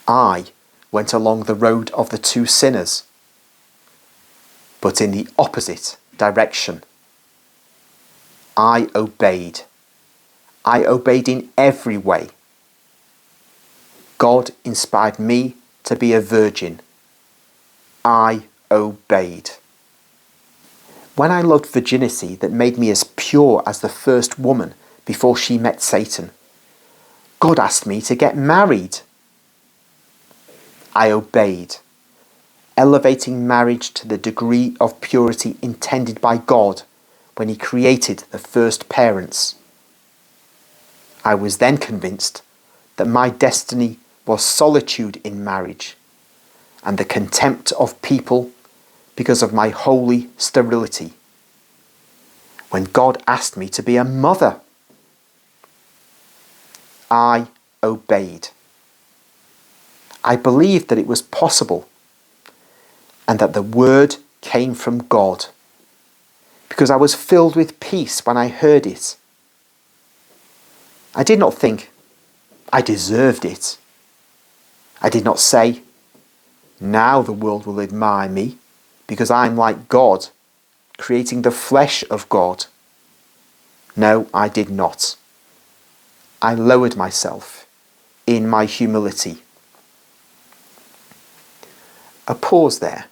I went along the road of the two sinners, but in the opposite direction. I obeyed. I obeyed in every way. God inspired me to be a virgin. I obeyed. When I loved virginity that made me as pure as the first woman before she met Satan, God asked me to get married. I obeyed, elevating marriage to the degree of purity intended by God when He created the first parents. I was then convinced that my destiny was solitude in marriage and the contempt of people because of my holy sterility, when God asked me to be a mother. I obeyed. I believed that it was possible and that the word came from God, because I was filled with peace when I heard it. I did not think I deserved it. I did not say, now the world will admire me because I'm like God, creating the flesh of God. No, I did not. I lowered myself in my humility. A pause there,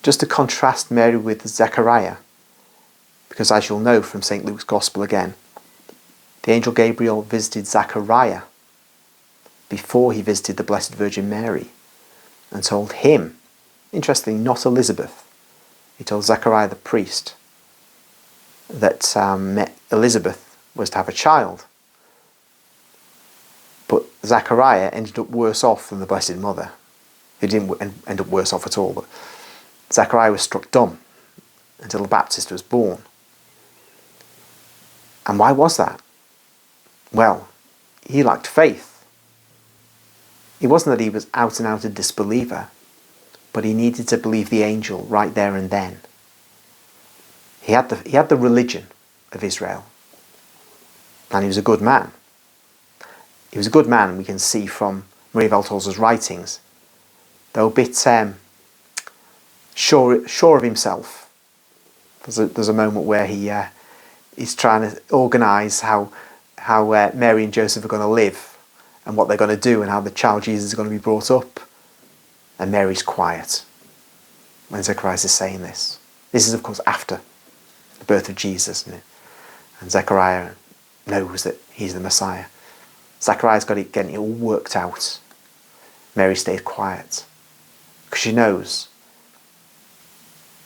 just to contrast Mary with Zechariah, because as you'll know from St. Luke's Gospel again, the angel Gabriel visited Zechariah before he visited the Blessed Virgin Mary and told him, interestingly not Elizabeth, he told Zechariah the priest that Elizabeth was to have a child. But Zechariah ended up worse off than the Blessed Mother. He didn't end up worse off at all, but Zechariah was struck dumb until the Baptist was born. And why was that? Well, he lacked faith. It wasn't that he was out and out a disbeliever, but he needed to believe the angel right there and then. He had the religion of Israel, and he was a good man. He was a good man, we can see from Maria Valtorta's writings, though a bit sure of himself. There's a moment where he's trying to organise how Mary and Joseph are going to live and what they're going to do and how the child Jesus is going to be brought up. And Mary's quiet when Zechariah is saying this. This is, of course, after the birth of Jesus. And Zechariah knows that he's the Messiah. Zechariah's got it getting it all worked out. Mary stayed quiet because she knows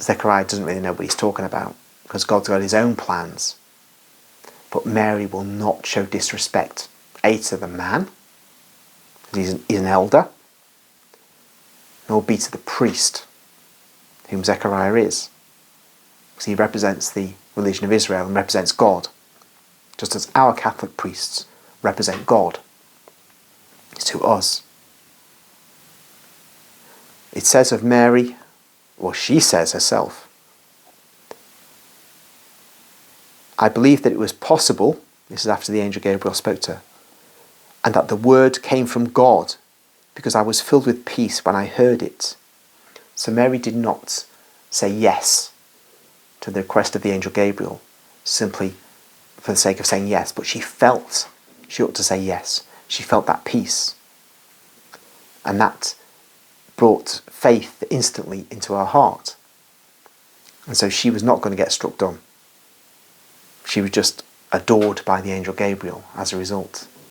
Zechariah doesn't really know what he's talking about, because God's got his own plans. But Mary will not show disrespect, A, to the man, because he's an elder, nor B, to the priest, whom Zechariah is, because he represents the religion of Israel and represents God, just as our Catholic priests represent God to us. It says of Mary, or she says herself, I believe that it was possible, this is after the angel Gabriel spoke to her, and that the word came from God, because I was filled with peace when I heard it. So Mary did not say yes to the request of the angel Gabriel, simply for the sake of saying yes, but she felt she ought to say yes. She felt that peace. And that brought faith instantly into her heart. And so she was not going to get struck dumb. She was just adored by the angel Gabriel as a result.